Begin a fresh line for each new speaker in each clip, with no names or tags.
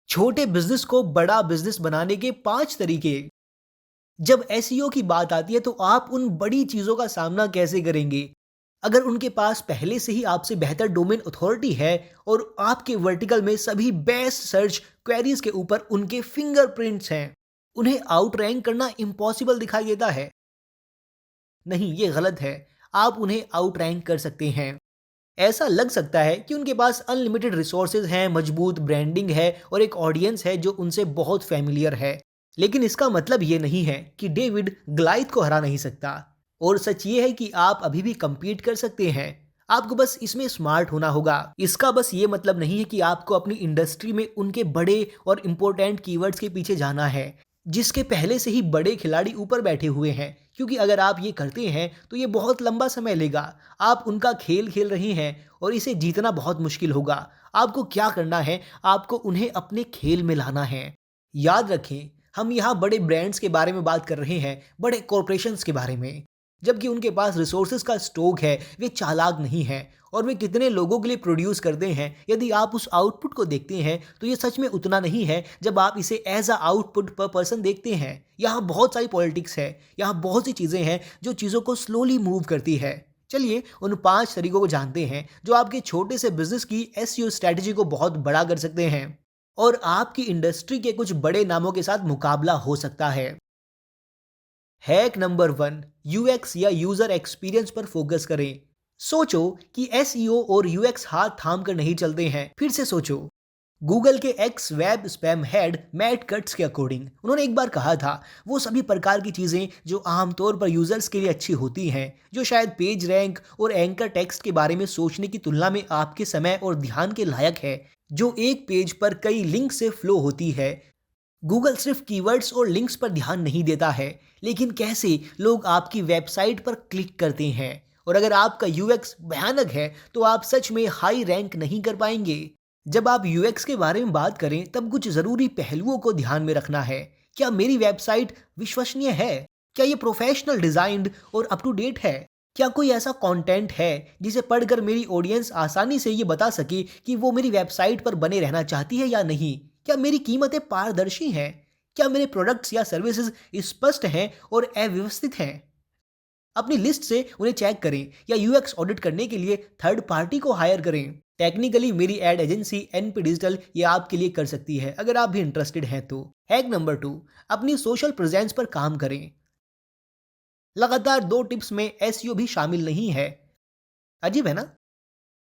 छोटे बिजनेस को बड़ा बिजनेस बनाने के 5 तरीके। जब एसईओ की बात आती है तो आप उन बड़ी चीजों का सामना कैसे करेंगे? अगर उनके पास पहले से ही आपसे बेहतर डोमेन अथॉरिटी है और आपके वर्टिकल में सभी बेस्ट सर्च क्वेरीज के ऊपर उनके फिंगरप्रिंट्स हैं, उन्हें आउट रैंक करना इम्पॉसिबल दिखाई देता है? नहीं, ये गलत है। आप उन्हें आउट रैंक कर सकते हैं। ऐसा लग सकता है कि उनके पास अनलिमिटेड रिसोर्सेज हैं, मजबूत ब्रांडिंग है और एक ऑडियंस है जो उनसे बहुत फैमिलियर है। लेकिन इसका मतलब ये नहीं है कि डेविड ग्लाइथ को हरा नहीं सकता। और सच ये है कि आप अभी भी compete कर सकते हैं। आपको बस इसमें स्मार्ट होना होगा। इसका बस ये मतलब नहीं है कि आपको अपनी इंडस्ट्री में उनके बड़े और इम्पोर्टेंट कीवर्ड्स के पीछे जाना है, जिसके पहले से ही बड़े खिलाड़ी ऊपर बैठे हुए हैं। क्योंकि अगर आप ये करते हैं तो ये बहुत लंबा समय लेगा। आप उनका खेल खेल रहे हैं और इसे जीतना बहुत मुश्किल होगा। आपको क्या करना है? आपको उन्हें अपने खेल में लाना है। याद रखें, हम यहाँ बड़े ब्रांड्स के बारे में बात कर रहे हैं, बड़े कॉरपोरेशंस के बारे में। जबकि उनके पास रिसोर्सेज का स्टॉक है, वे चालाक नहीं हैं और वे कितने लोगों के लिए प्रोड्यूस करते हैं। यदि आप उस आउटपुट को देखते हैं तो ये सच में उतना नहीं है जब आप इसे एज अ आउटपुट पर पर्सन देखते हैं। यहाँ बहुत सारी पॉलिटिक्स है, यहाँ बहुत सी चीज़ें हैं जो चीज़ों को स्लोली मूव करती है। चलिए उन 5 तरीकों को जानते हैं जो आपके छोटे से बिजनेस की एसईओ स्ट्रैटेजी को बहुत बड़ा कर सकते हैं और आपकी इंडस्ट्री के कुछ बड़े नामों के साथ मुकाबला हो सकता है। हैक नंबर 1, यूएक्स या यूजर एक्सपीरियंस पर फोकस करें। सोचो कि एसईओ और यूएक्स हाथ थाम कर नहीं चलते हैं। फिर से सोचो। गूगल के ex web spam head Matt Cutts के अकॉर्डिंग उन्होंने एक बार कहा था, वो सभी प्रकार की चीज़ें जो आमतौर पर यूजर्स के लिए अच्छी होती हैं, जो शायद पेज रैंक और एंकर टेक्स्ट के बारे में सोचने की तुलना में आपके समय और ध्यान के लायक है, जो एक पेज पर कई लिंक से फ्लो होती है। गूगल सिर्फ कीवर्ड्स और लिंक्स पर ध्यान नहीं देता है, लेकिन कैसे लोग आपकी वेबसाइट पर क्लिक करते हैं। और अगर आपका यूएक्स भयानक है तो आप सच में हाई रैंक नहीं कर पाएंगे। जब आप यूएक्स के बारे में बात करें तब कुछ ज़रूरी पहलुओं को ध्यान में रखना है। क्या मेरी वेबसाइट विश्वसनीय है? क्या ये प्रोफेशनल डिज़ाइंड और अप टू डेट है? क्या कोई ऐसा कंटेंट है जिसे पढ़कर मेरी ऑडियंस आसानी से ये बता सके कि वो मेरी वेबसाइट पर बने रहना चाहती है या नहीं? क्या मेरी कीमतें पारदर्शी हैं? क्या मेरे प्रोडक्ट्स या सर्विसेज स्पष्ट हैं और अव्यवस्थित हैं? अपनी लिस्ट से उन्हें चेक करें या यूएक्स ऑडिट करने के लिए थर्ड पार्टी को हायर करें। टेक्निकली मेरी एड एजेंसी एनपी डिजिटल ये आपके लिए कर सकती है अगर आप भी इंटरेस्टेड हैं तो। हैक नंबर 2, अपनी सोशल प्रेजेंस पर काम करें। लगातार 2 टिप्स में एसईओ भी शामिल नहीं है। अजीब है ना?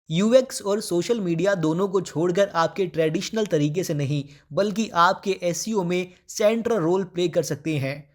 यूएक्स और सोशल मीडिया दोनों को छोड़कर आपके ट्रेडिशनल तरीके से नहीं, बल्कि आपके एसईओ में सेंट्रल रोल प्ले कर सकते हैं।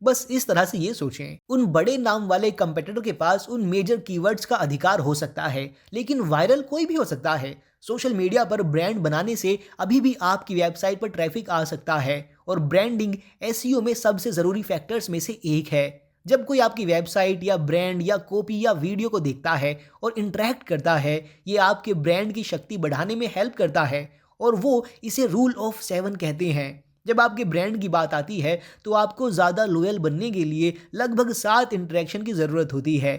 बस इस तरह से ये सोचें, उन बड़े नाम वाले कंपेटिटर के पास उन मेजर कीवर्ड्स का अधिकार हो सकता है, लेकिन वायरल कोई भी हो सकता है। सोशल मीडिया पर ब्रांड बनाने से अभी भी आपकी वेबसाइट पर ट्रैफिक आ सकता है और ब्रांडिंग एसईओ में सबसे ज़रूरी फैक्टर्स में से एक है। जब कोई आपकी वेबसाइट या ब्रांड या कॉपी या वीडियो को देखता है और इंटरेक्ट करता है, ये आपके ब्रांड की शक्ति बढ़ाने में हेल्प करता है और वो इसे रूल ऑफ 7 कहते हैं। जब आपके ब्रांड की बात आती है तो आपको ज़्यादा लॉयल बनने के लिए लगभग 7 इंटरेक्शन की ज़रूरत होती है।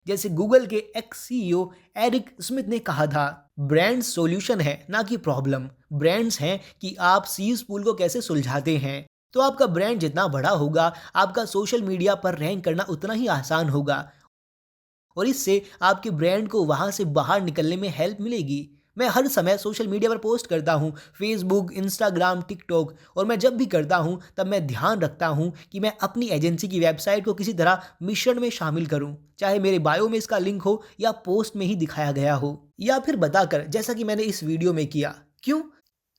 जैसे गूगल के एक्स सीईओ एरिक स्मिथ ने कहा था, ब्रांड सॉल्यूशन है ना कि प्रॉब्लम। ब्रांड्स हैं कि आप सीज पूल को कैसे सुलझाते हैं। तो आपका ब्रांड जितना बड़ा होगा, आपका सोशल मीडिया पर रैंक करना उतना ही आसान होगा और इससे आपके ब्रांड को वहाँ से बाहर निकलने में हेल्प मिलेगी। मैं हर समय सोशल मीडिया पर पोस्ट करता हूँ, फेसबुक, इंस्टाग्राम, टिकटॉक, और मैं जब भी करता हूँ तब मैं ध्यान रखता हूँ कि मैं अपनी एजेंसी की वेबसाइट को किसी तरह मिश्रण में शामिल करूँ, चाहे मेरे बायो में इसका लिंक हो या पोस्ट में ही दिखाया गया हो, या फिर बताकर जैसा कि मैंने इस वीडियो में किया। क्यों?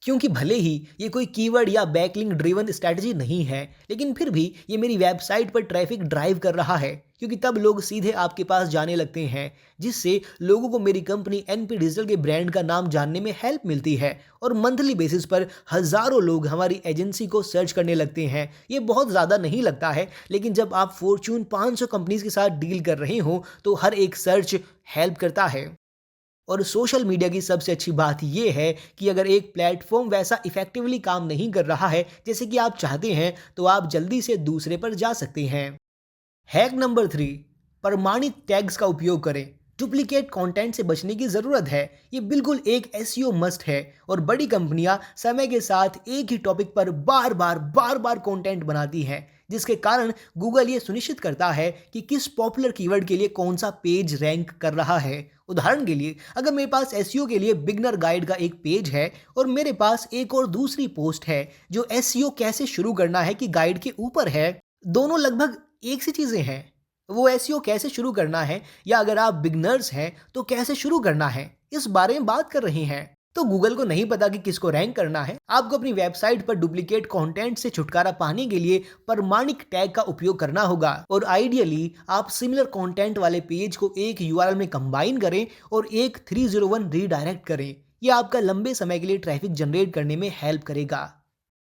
क्योंकि भले ही ये कोई कीवर्ड या बैकलिंक ड्रिवन स्ट्रैटेजी नहीं है, लेकिन फिर भी ये मेरी वेबसाइट पर ट्रैफिक ड्राइव कर रहा है, क्योंकि तब लोग सीधे आपके पास जाने लगते हैं, जिससे लोगों को मेरी कंपनी एनपी डिजिटल के ब्रांड का नाम जानने में हेल्प मिलती है और मंथली बेसिस पर हज़ारों लोग हमारी एजेंसी को सर्च करने लगते हैं। ये बहुत ज़्यादा नहीं लगता है, लेकिन जब आप फॉर्च्यून 500 कंपनीज के साथ डील कर रहे हो तो हर एक सर्च हेल्प करता है। और सोशल मीडिया की सबसे अच्छी बात यह है कि अगर एक प्लेटफॉर्म वैसा इफेक्टिवली काम नहीं कर रहा है जैसे कि आप चाहते हैं, तो आप जल्दी से दूसरे पर जा सकते हैं। हैक नंबर 3, प्रमाणित टैग्स का उपयोग करें। डुप्लीकेट कंटेंट से बचने की ज़रूरत है। ये बिल्कुल एक एसईओ मस्ट है और बड़ी कंपनियां समय के साथ एक ही टॉपिक पर बार बार कंटेंट बनाती हैं, जिसके कारण गूगल ये सुनिश्चित करता है कि किस पॉपुलर कीवर्ड के लिए कौन सा पेज रैंक कर रहा है। उदाहरण के लिए, अगर मेरे पास एसईओ के लिए बिगनर गाइड का एक पेज है और मेरे पास एक और दूसरी पोस्ट है जो एसईओ कैसे शुरू करना है कि गाइड के ऊपर है, दोनों लगभग एक सी चीज़ें हैं। वो एसईओ कैसे शुरू करना है या अगर आप बिगनर्स हैं तो कैसे शुरू करना है, इस बारे में बात कर रहे हैं। तो गूगल को नहीं पता कि किसको रैंक करना है। आपको अपनी वेबसाइट पर डुप्लीकेट कंटेंट से छुटकारा पाने के लिए प्रमाणिक टैग का उपयोग करना होगा और आइडियली आप सिमिलर कंटेंट वाले पेज को एक यूआरएल में कंबाइन करें और एक 301 रीडायरेक्ट करें। यह आपका लंबे समय के लिए ट्रैफिक जनरेट करने में हेल्प करेगा।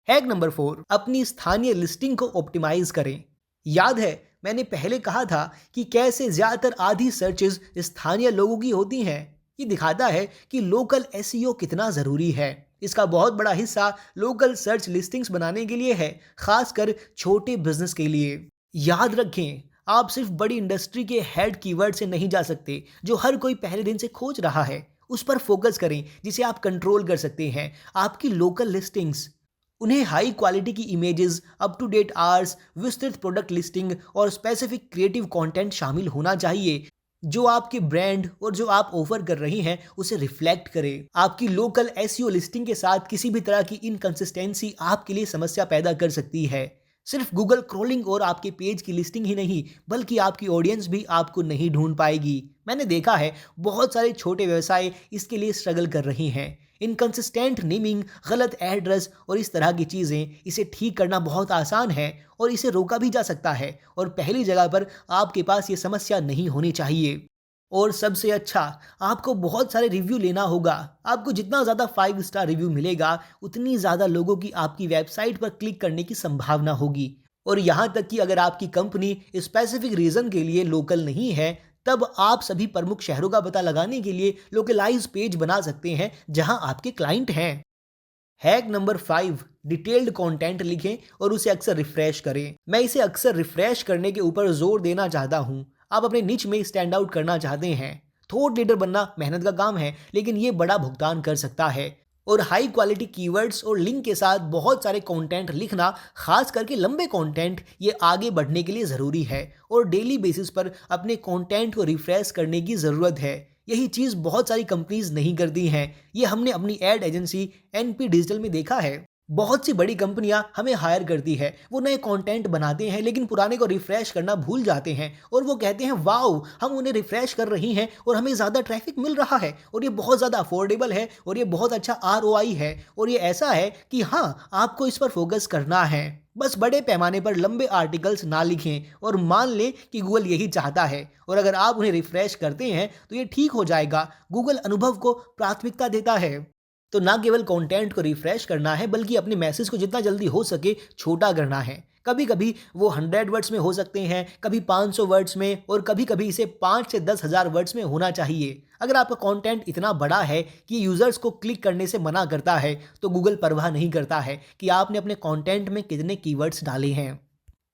हैक नंबर 4, अपनी स्थानीय लिस्टिंग को ऑप्टिमाइज करें। याद है मैंने पहले कहा था कि कैसे ज्यादातर आधी सर्चेज स्थानीय लोगों की होती हैं। ये दिखाता है कि लोकल एसईओ कितना जरूरी है। इसका बहुत बड़ा हिस्सा लोकल सर्च लिस्टिंग्स बनाने के लिए है, खासकर छोटे बिजनेस के लिए। याद रखें, आप सिर्फ बड़ी इंडस्ट्री के हेड कीवर्ड से नहीं जा सकते जो हर कोई पहले दिन से खोज रहा है। उस पर फोकस करें जिसे आप कंट्रोल कर सकते हैं। आपकी लोकल लिस्टिंग्स, उन्हें हाई क्वालिटी की images, up to date hours, विस्तृत प्रोडक्ट लिस्टिंग और स्पेसिफिक क्रिएटिव कंटेंट शामिल होना चाहिए जो आपके ब्रांड और जो आप ऑफर कर रही हैं उसे रिफ्लेक्ट करे। आपकी लोकल एसईओ लिस्टिंग के साथ किसी भी तरह की इनकंसिस्टेंसी आपके लिए समस्या पैदा कर सकती है। सिर्फ गूगल क्रोलिंग और आपके पेज की लिस्टिंग ही नहीं, बल्कि आपकी ऑडियंस भी आपको नहीं ढूंढ पाएगी। मैंने देखा है बहुत सारे छोटे व्यवसाय इसके लिए स्ट्रगल कर रही हैं। इनकंसिस्टेंट नेमिंग, गलत एड्रेस और इस तरह की चीज़ें, इसे ठीक करना बहुत आसान है और इसे रोका भी जा सकता है और पहली जगह पर आपके पास ये समस्या नहीं होनी चाहिए। और सबसे अच्छा, आपको बहुत सारे रिव्यू लेना होगा। आपको जितना ज़्यादा 5 स्टार रिव्यू मिलेगा उतनी ज़्यादा लोगों की आपकी वेबसाइट पर क्लिक करने की संभावना होगी। और यहाँ तक कि अगर आपकी कंपनी स्पेसिफिक रीज़न के लिए लोकल नहीं है, तब आप सभी प्रमुख शहरों का पता लगाने के लिए लोकलाइज पेज बना सकते हैं जहां आपके क्लाइंट हैं। हैक नंबर 5, डिटेल्ड कंटेंट लिखें और उसे अक्सर रिफ्रेश करें। मैं इसे अक्सर रिफ्रेश करने के ऊपर जोर देना चाहता हूं। आप अपने निच में स्टैंड आउट करना चाहते हैं। थॉट लीडर बनना मेहनत का काम है, लेकिन ये बड़ा भुगतान कर सकता है। और हाई क्वालिटी कीवर्ड्स और लिंक के साथ बहुत सारे कंटेंट लिखना, खास करके लंबे कंटेंट, ये आगे बढ़ने के लिए ज़रूरी है और डेली बेसिस पर अपने कंटेंट को रिफ्रेश करने की ज़रूरत है। यही चीज़ बहुत सारी कंपनीज नहीं करती हैं। ये हमने अपनी एड एजेंसी एनपी डिजिटल में देखा है। बहुत सी बड़ी कंपनियां हमें हायर करती है, वो नए कंटेंट बनाते हैं लेकिन पुराने को रिफ्रेश करना भूल जाते हैं और वो कहते हैं वाओ, हम उन्हें रिफ्रेश कर रही हैं और हमें ज़्यादा ट्रैफिक मिल रहा है और ये बहुत ज़्यादा अफोर्डेबल है और ये बहुत अच्छा आरओआई है और ये ऐसा है कि हाँ, आपको इस पर फोकस करना है। बस बड़े पैमाने पर लंबे आर्टिकल्स ना लिखें और मान लें कि गूगल यही चाहता है और अगर आप उन्हें रिफ्रेश करते हैं तो ये ठीक हो जाएगा। गूगल अनुभव को प्राथमिकता देता है। तो ना केवल कंटेंट को रिफ्रेश करना है, बल्कि अपने मैसेज को जितना जल्दी हो सके छोटा करना है। कभी कभी वो 100 वर्ड्स में हो सकते हैं, कभी 500 वर्ड्स में और कभी कभी इसे 5 से 10,000 वर्ड्स में होना चाहिए। अगर आपका कंटेंट इतना बड़ा है कि यूजर्स को क्लिक करने से मना करता है, तो गूगल परवाह नहीं करता है कि आपने अपने कंटेंट में कितने कीवर्ड्स डाले हैं।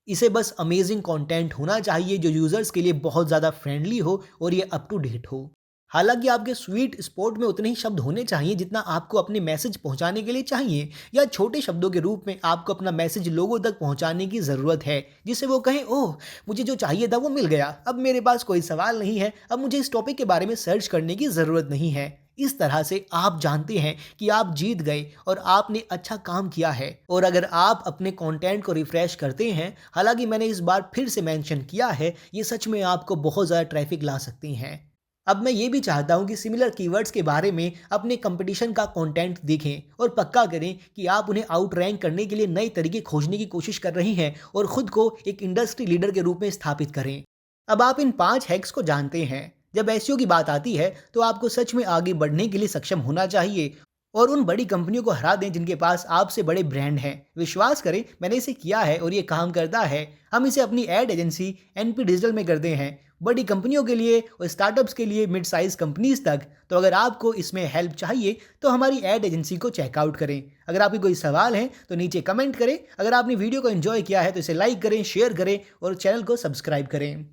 इसे बस अमेजिंग कंटेंट होना चाहिए जो यूजर्स के लिए बहुत ज़्यादा फ्रेंडली हो और ये अप टू डेट हो। हालांकि आपके स्वीट स्पॉट में उतने ही शब्द होने चाहिए जितना आपको अपने मैसेज पहुंचाने के लिए चाहिए, या छोटे शब्दों के रूप में आपको अपना मैसेज लोगों तक पहुंचाने की ज़रूरत है जिससे वो कहें ओह, मुझे जो चाहिए था वो मिल गया, अब मेरे पास कोई सवाल नहीं है, अब मुझे इस टॉपिक के बारे में सर्च करने की ज़रूरत नहीं है। इस तरह से आप जानते हैं कि आप जीत गए और आपने अच्छा काम किया है। और अगर आप अपने कंटेंट को रिफ्रेश करते हैं, हालांकि मैंने इस बार फिर से मेंशन किया है, ये सच में आपको बहुत ज़्यादा ट्रैफिक ला सकती हैं। अब मैं ये भी चाहता हूँ कि सिमिलर कीवर्ड्स के बारे में अपने कंपटीशन का कंटेंट देखें और पक्का करें कि आप उन्हें आउट रैंक करने के लिए नए तरीके खोजने की कोशिश कर रही हैं और खुद को एक इंडस्ट्री लीडर के रूप में स्थापित करें। अब आप इन 5 हैक्स को जानते हैं। जब एसईओ की बात आती है तो आपको सच में आगे बढ़ने के लिए सक्षम होना चाहिए और उन बड़ी कंपनियों को हरा दें जिनके पास आपसे बड़े ब्रांड हैं। विश्वास करें, मैंने इसे किया है और ये काम करता है। हम इसे अपनी एड एजेंसी एनपी डिजिटल में करते हैं, बड़ी कंपनियों के लिए और स्टार्टअप्स के लिए, मिड साइज कंपनीज तक। तो अगर आपको इसमें हेल्प चाहिए तो हमारी एड एजेंसी को चेकआउट करें। अगर आपके कोई सवाल है तो नीचे कमेंट करें। अगर आपने वीडियो को एंजॉय किया है तो इसे लाइक करें, शेयर करें और चैनल को सब्सक्राइब करें।